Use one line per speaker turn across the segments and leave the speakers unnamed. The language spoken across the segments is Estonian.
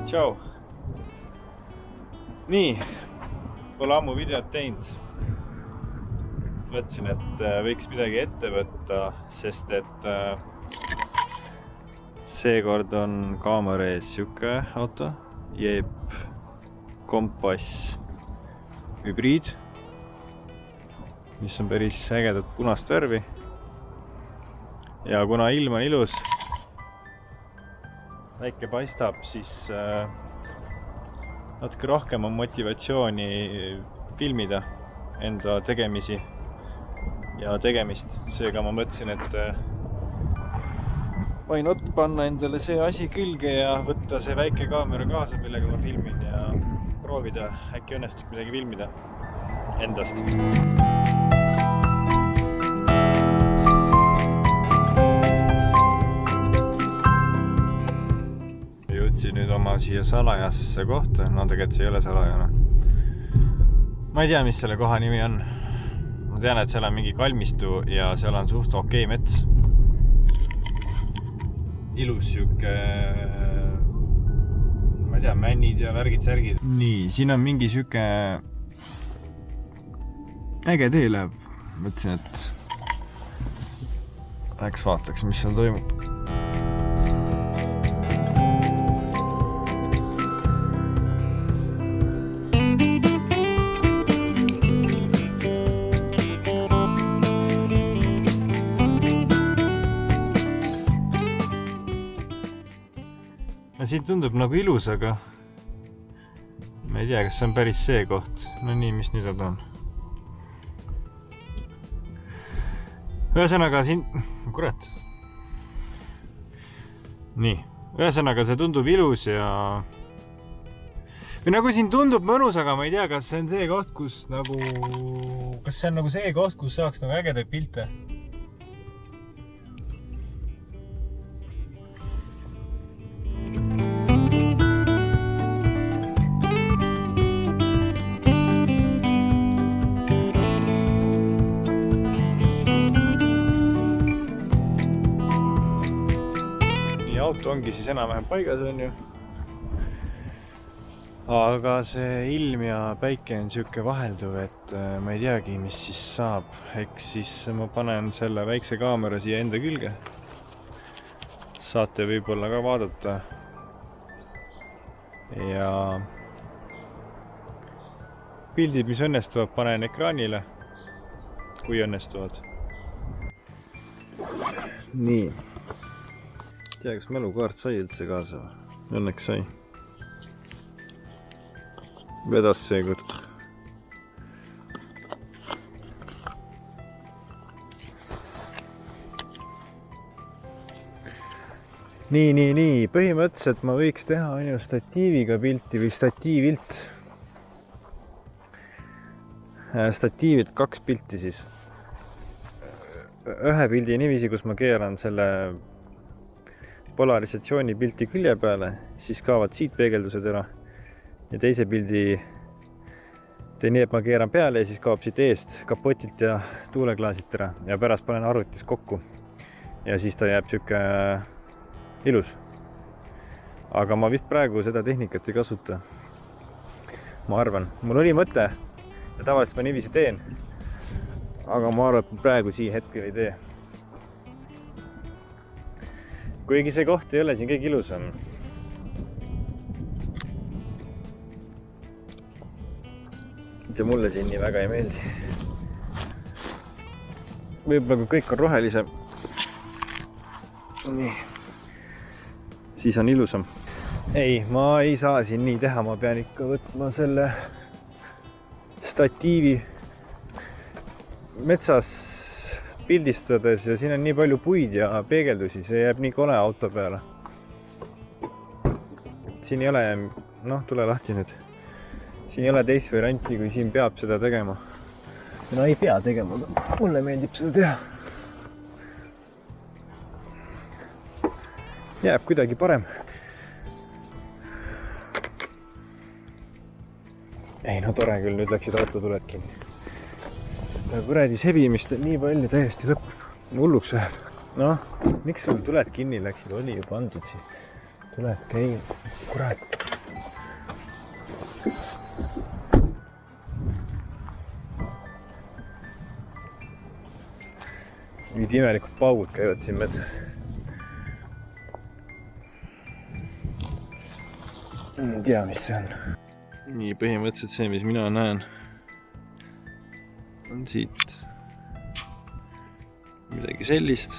Tšau! Nii, pole ammu videot teinud. Mõtlesin, et võiks midagi ette võtta, sest et seekord on kaamera ees siuke auto, Jeep Kompass hübriid, mis on päris ägedat punast värvi. Ja kuna ilm on ilus, väike paistab, siis natuke rohkem on motivatsiooni filmida enda tegemisi ja tegemist. Seega ma mõtlesin, et võin panna endale see asi külge ja võtta see väike kaamera kaasa, millega ma filmin ja proovida, äkki õnnestub midagi filmida endast. Jõudsin nüüd oma siia salajasse kohta, no tegelikult see ei ole salajane. Ma ei tea, mis selle koha nimi on. Ma tean, et seal on mingi kalmistu ja seal on suht okei mets. Ilus siuke, ma ei tea, männid ja värgid-särgid. Nii, siin on mingi siuke äge tee läheb. Mõtlesin, et läheks vaataks, mis seal toimub. Siin tundub nagu ilus, aga ma ei tea, kas see on päris see koht. No nii, mis nüüd on? Ühesõnaga siin... Kurat. Nii. Ühesõnaga see tundub ilus ja... Või nagu siin tundub mõnus, aga ma ei tea, kas see on see koht, kus nagu... Kas see on nagu see koht, kus saaks nagu ägedaid pilte? Auto ongi siis enam-vähem paigas, on ju. Aga see ilm ja päike on siuke vahelduv, et ma ei teagi, mis siis saab. Eks siis ma panen selle väikse kaamera siia enda külge. Saate võib-olla ka vaadata. Ja pildid, mis õnnestuvad, panen ekraanile, kui õnnestuvad. Nii. Tea, kas mälukaart sai üldse kaasa? Õnneks sai. Vedas seekord. Nii. Põhimõtteliselt ma võiks teha ainu statiiviga pilti või statiivilt. Statiivilt 2 pilti siis. Ühe pildi niiviisi, kus ma keeran selle polarisatsiooni pilti külje peale, siis kaovad siit peegeldused ära. Ja teise pildi teen nii, et ma keeran peale ja siis kaob siit eest kapotilt ja tuuleklaasilt ära. Ja pärast panen arvutis kokku. Ja siis ta jääb siuke ilus. Aga ma vist praegu seda tehnikat ei kasuta. Ma arvan. Mul oli mõte ja tavaliselt ma niiviisi teen. Aga ma arvan, et praegu siia hetkel ei tee. Kuigi see koht ei ole siin kõige ilusam. Ja mulle siin nii väga ei meeldi. Võib-olla kui kõik on rohelisem, nii, siis on ilusam. Ei, ma ei saa siin nii teha, ma pean ikka võtma selle statiivi metsas pildistades ja siin on nii palju puid ja peegeldusi, see jääb nii kole auto peale. Siin ei ole, tule lahti nüüd. Siin ei ole teist varianti, kui siin peab seda tegema. No ei pea tegema, aga mulle meeldib seda teha. Jääb kuidagi parem. Ei, no tore küll, nüüd läksid autotuled kinni. seda kuradi sebimist on nii palju täiesti lõpeb. Hulluks läheb. Noh, miks sul tuled kinni läksid? Oli ju pandud siin. Tuled käi. Kurat. Mingid imelikud paugud käivad siin metsas. Ei tea, mis see on. Nii põhimõtteliselt see, mis mina näen, on siit midagi sellist.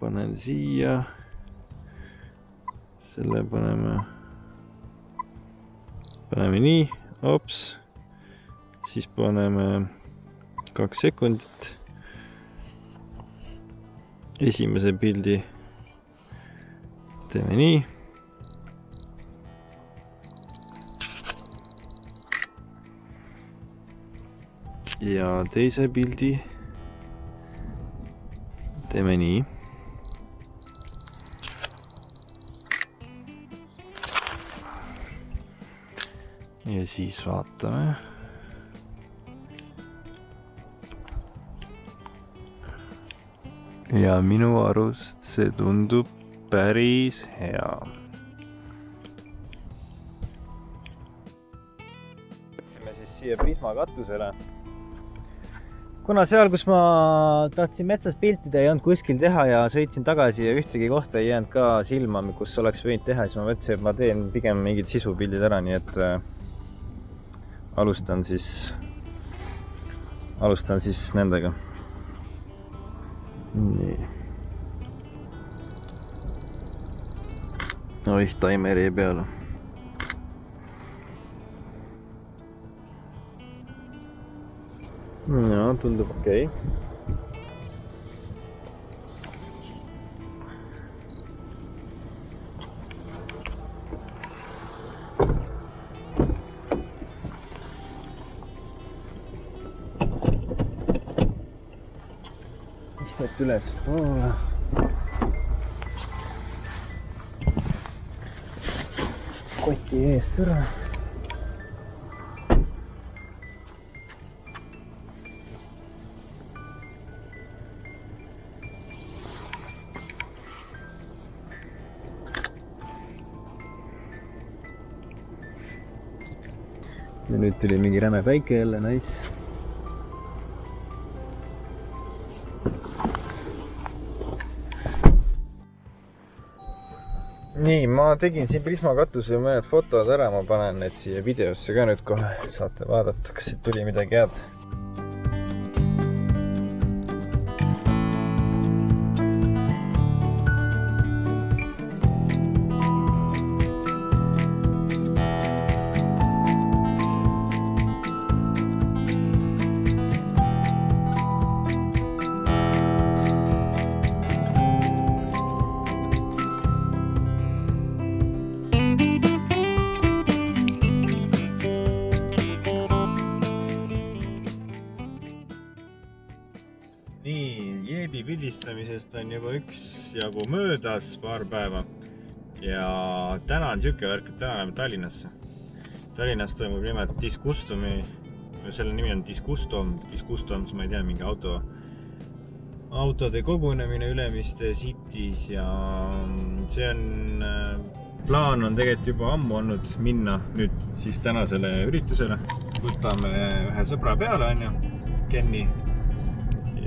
Panen siia. Selle paneme nii. Ops. Siis paneme 2 sekundit. Esimese pildi teeme nii. Ja teise pildi teeme nii. Ja siis vaatame. Ja minu arust see tundub päris hea. Võtame siis siia Prisma katusele. Kuna seal, kus ma tahtsin metsas piltida, ei olnud kuskil teha ja sõitsin tagasi ja ühtegi kohta ei jäänud ka silma, kus oleks võinud teha, siis ma mõtlesin, et ma teen pigem mingid sisupildid ära, nii et alustan siis nendega. Nii. Oih, taimer jäi peale. Ja, tundub okei. Istet üles poole. Koti eest ära. Ja nüüd tuli mingi räme päike jälle, nice. Nii, ma tegin siin Prisma katuse mõned fotod ära, ma panen need siia videosse ka nüüd kohe. Saate vaadata, kas siit tuli midagi head. Nii, jeebi pildistamisest on juba üksjagu möödas paar päeva ja täna on siuke värk, et täna läheme Tallinnasse. Tallinnas toimub nimelt Disgustumi, selle nimi on Disgustum, ma ei tea, mingi autode kogunemine Ülemiste City's ja see on, plaan on tegelikult juba ammu olnud minna nüüd siis tänasele üritusele. Võtame ühe sõbra peale, on ju, Kenni.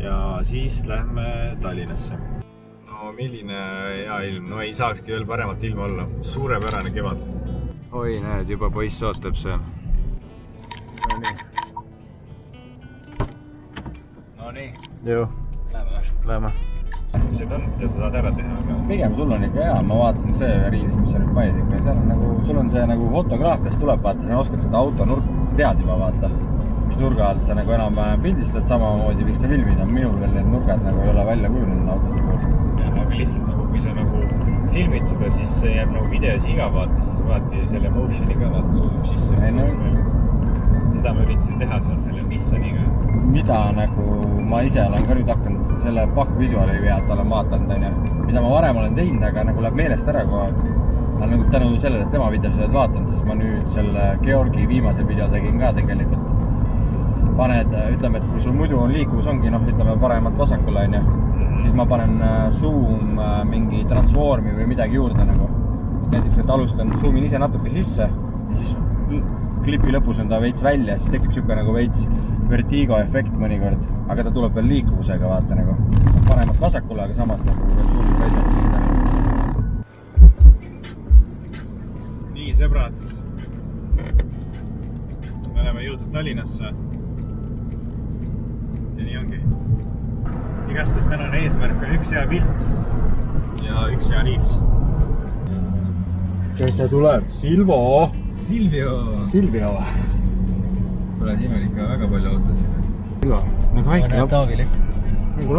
Ja siis lähme Tallinnasse. No milline hea ilm, no ei saakski veel paremat ilma olla. Suurepärane kevad. Oi, näed, juba poiss ootab see. No nii. Joo. Lähme. Mis see on, mida sa saad ära teha?
Pigem sul on ikka hea, ma vaatasin see riis, mis sa nüüd panid ikka. Seal on nagu, sul on see nagu fotograafiast tuleb, vaata, sa oskad seda autonurka, sa tead juba, vaata. Nurga alt sa nagu enam pildistad samamoodi, võiks ka filmida. Minul veel need nurgad nagu ei ole välja kujunenud autode puhul.
Aga lihtsalt nagu, kui sa nagu filmid seda, siis see jääb nagu videos iga vaata, siis vaati selle motioni ka vaata suudub sisse. Seda ma üritasin teha seal selle Nissaniga.
Mida nagu ma ise olen ka nüüd hakanud selle pakvisuaali pealt olen vaatanud, mida ma varem olen teinud, aga nagu läheb meelest ära kogu aeg. aga nagu tänu sellele, et tema videos oled vaatanud, siis ma nüüd selle Georgi viimase video tegin ka tegelikult. Paned, ütleme, et kui sul muidu on liikuvus ongi, noh, ütleme paremalt vasakule, on ju, siis ma panen zoom, mingi transformi või midagi juurde nagu. Näiteks, et alustan, zoomin ise natuke sisse ja siis klipi lõpus on ta veits välja, siis tekib siuke nagu veits vertigo efekt mõnikord, aga ta tuleb veel liikuvusega, vaata nagu paremalt vasakule, aga samas nagu veel zoomib välja seda.
Nii, sõbrad, me oleme jõudnud Tallinnasse. Ja nii ongi. Igastes tänane eesmärk on üks hea pilt ja üks hea reels.
Kes see tuleb? Silvo!
Silvio!
Silvio!
Kuule, siin on ikka väga palju autosid.
Silvo, nagu väike laps.
Taavilik.
Nagu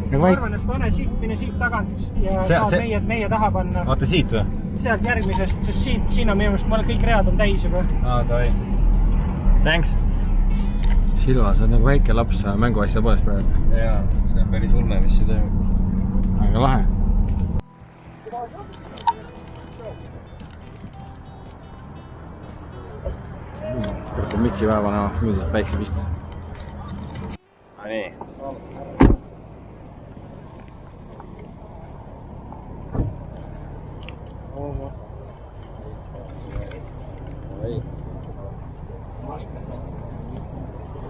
Ma arvan, et pane siit tagant ja saab meie taha panna.
Vaata siit või?
Sealt järgmisest, sest siin on minu meelest, kõik read on täis juba.
Davai. Thanks!
Silva, sa on nagu väike laps mänguasja poolest praegu.
Jaa, see on päris hulle, mis see teeb.
Aga lahe. Kõrgab mitsipäeva näha, müüdid päikse pist.
Nii.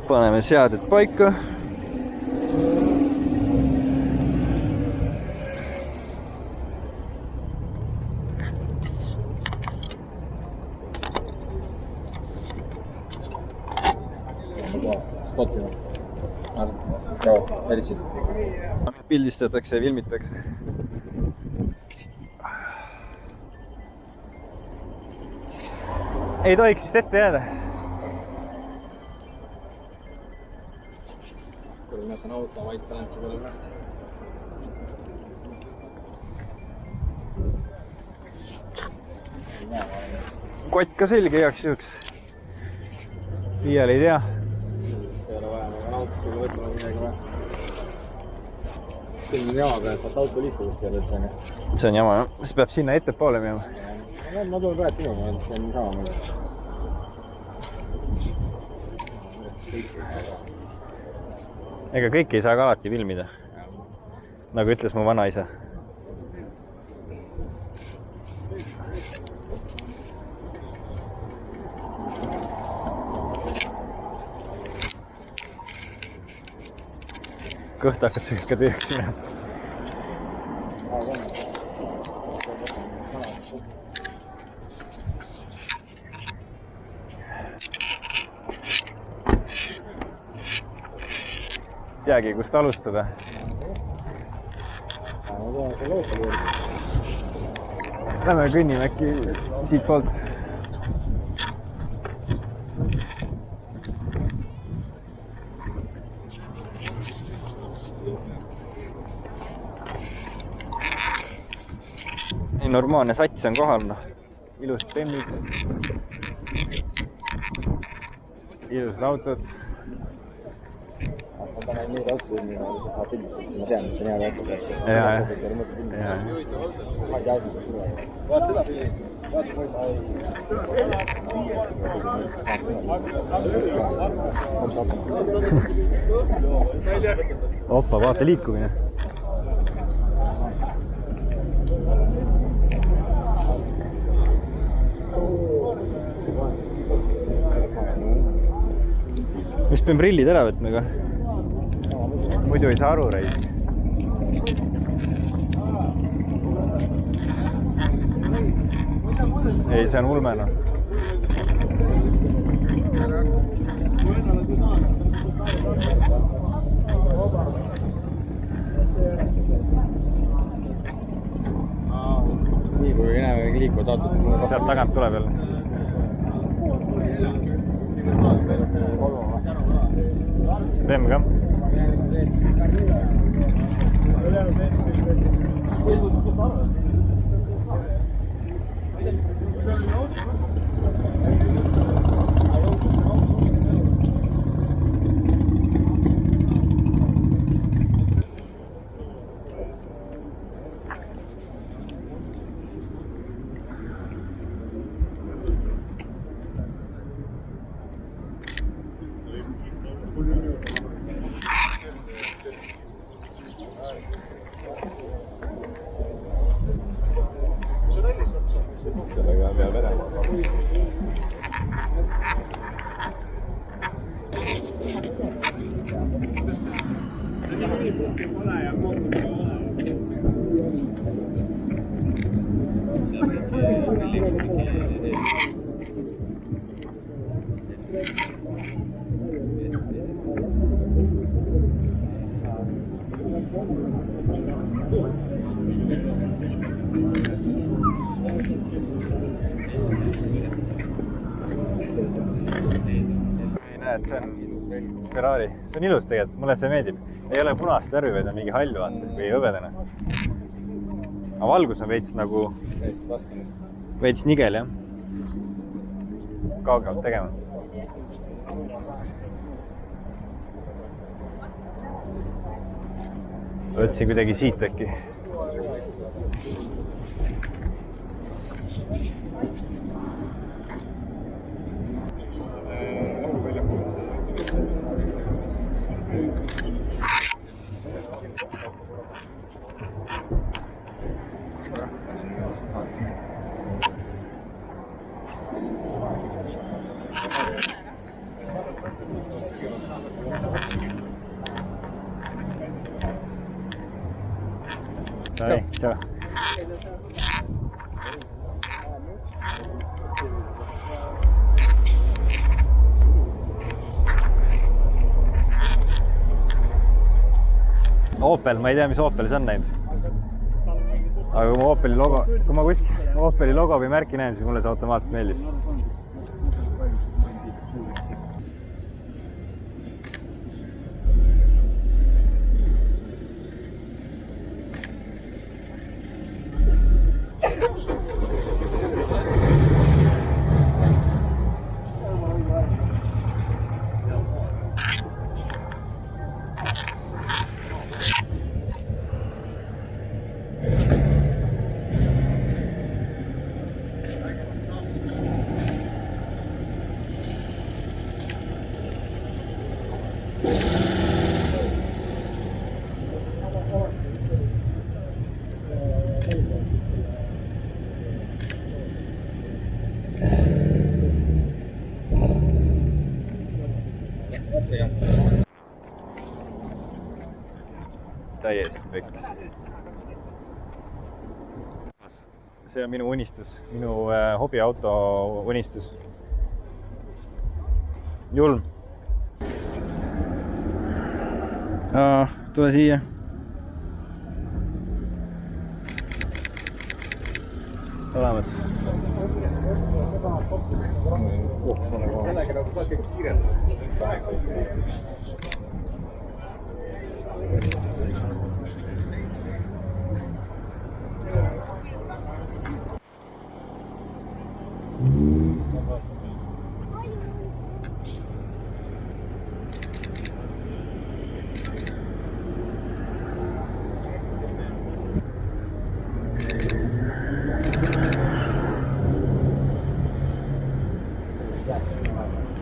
Paneme seaded paika.
Spotile. Joo, erisid.
Pildistatakse ja filmitakse. Ei tohiks vist ette jääda.
Kui ma saan auto white balance'i peale nähti.
Kott ka selge heaks juhuks. Iial ei tea.
Ei ole vaja, aga autost kui võtame midagi vaja. See on jama pealt, et auto liikuvust ei ole üldse.
See on jama, jah. See peab sinna ettepoole minema.
Ma tulen praegu sinu, ma teen sama mõelda.
Ega kõik ei saa ka alati filmida. Nagu ütles mu vanaisa. Kõht hakkab ikka tüüks minema. Teagi, kust alustada. Lähme kõnnime äkki siit poolt. Normaalne sats on kohal, noh. Ilusad temmid. Ilusad autod.
Ma panen nüüd autodunni, aga sa saad pildistada, siis ma tean, mis on hea autod.
Jaa.
Ma ei tea autod, sulle. Vaat seda pildi. Vaat võid
Oppa, vaata liikumine. Mis pean prillid ära võtma ka? Muidu ei saa aru reis. Ei, see on ulmena.
Nii kui näeme liikuvad autod.
Sealt tagant tuleb jälle. Teeme ka.
Sellega peab vedama.
Näed, see on Ferrari, see on ilus tegelikult, mulle see meeldib. Ei ole punast värvi, vaid on mingi hall vaata või hõbedane. Aga valgus on veits nagu veits nigel jah. Kaugemalt tegema. Võtsin kuidagi siit äkki. Dai, ciao. Opel, ma ei tea, mis Opel see on näinud. Aga kui ma Opeli logo, kui ma kuskil Opeli logo või märki näen, siis mulle see automaatselt meeldib. Täiesti pekkis. See on minu unistus, minu hobiauto unistus. Julm. Tule siia. Olemas. Sellega nagu palju kiirelt.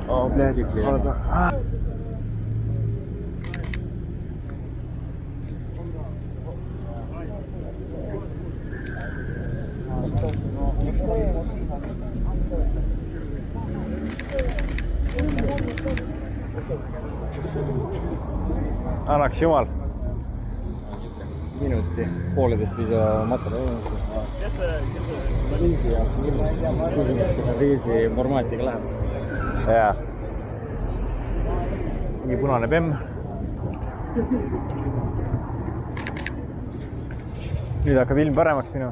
Oh, blöd. Annaks jumal.
Minuti, pooleteist viisa materjali. Kes Riisi formaatiga läheb?
Jaa. Mingi punane bemm. Nüüd hakkab ilm paremaks minu.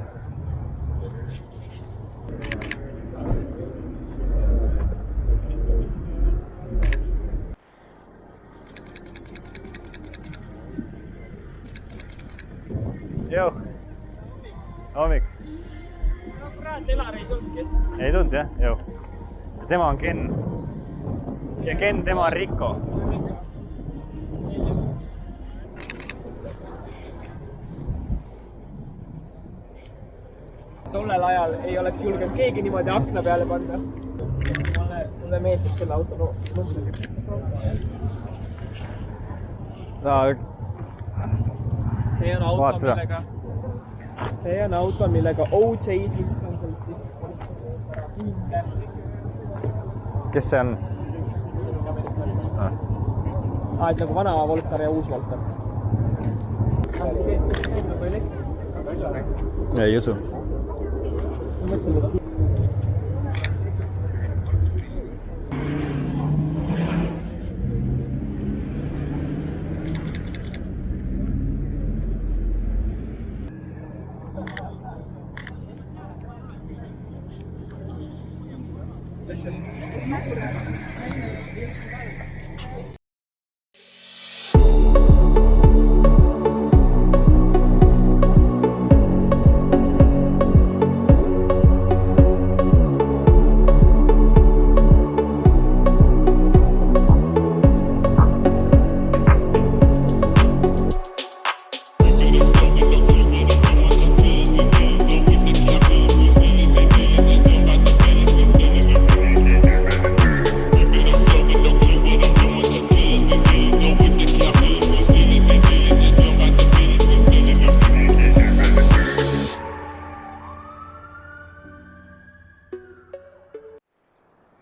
Joo. Hommik.
No kurat, Elar ei tulnud kes?
Ei tulnud jah? Joo. Tema on Ken. Ja Ken, tema on Rikko.
Tollel ajal ei oleks julgenud keegi niimoodi akna peale panna. Mulle meeldib selle auto number. see on auto, millega OJ Simpson sõitis.
Kes see on?
Et nagu vana Volker ja uus Volker.
Ei usu.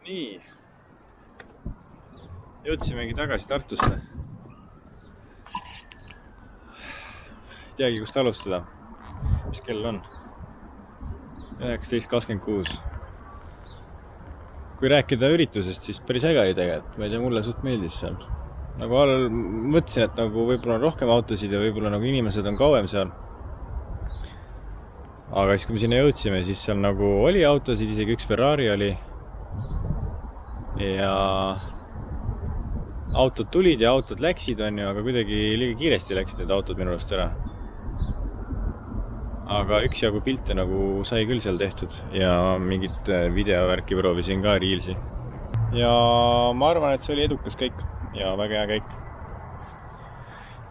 Nii, jõudsimegi tagasi Tartusse. Ei teagi, kust alustada. Mis kell on? 19.26. Kui rääkida üritusest, siis päris äge oli tegelikult. Ma ei tea, mulle suht meeldis seal. Nagu mõtlesin, et nagu võib-olla on rohkem autosid ja võib-olla nagu inimesed on kauem seal. Aga siis, kui me sinna jõudsime, siis seal nagu oli autosid, isegi üks Ferrari oli. Ja autod tulid ja autod läksid, aga kuidagi liiga kiiresti läksid need autod minu arust ära. Aga üksjagu pilte nagu sai küll seal tehtud ja mingit videovärki proovisin ka Reelsi. Ja ma arvan, et see oli edukas käik ja väga hea käik.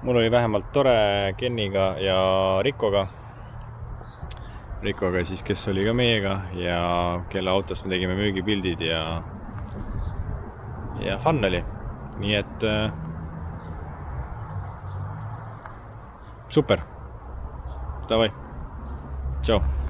Mul oli vähemalt tore Kenniga ja Rikoga. Rikoga siis, kes oli ka meiega ja kelle autost me tegime müügipildid ja fun oli. Nii et super. Davai. Tšau.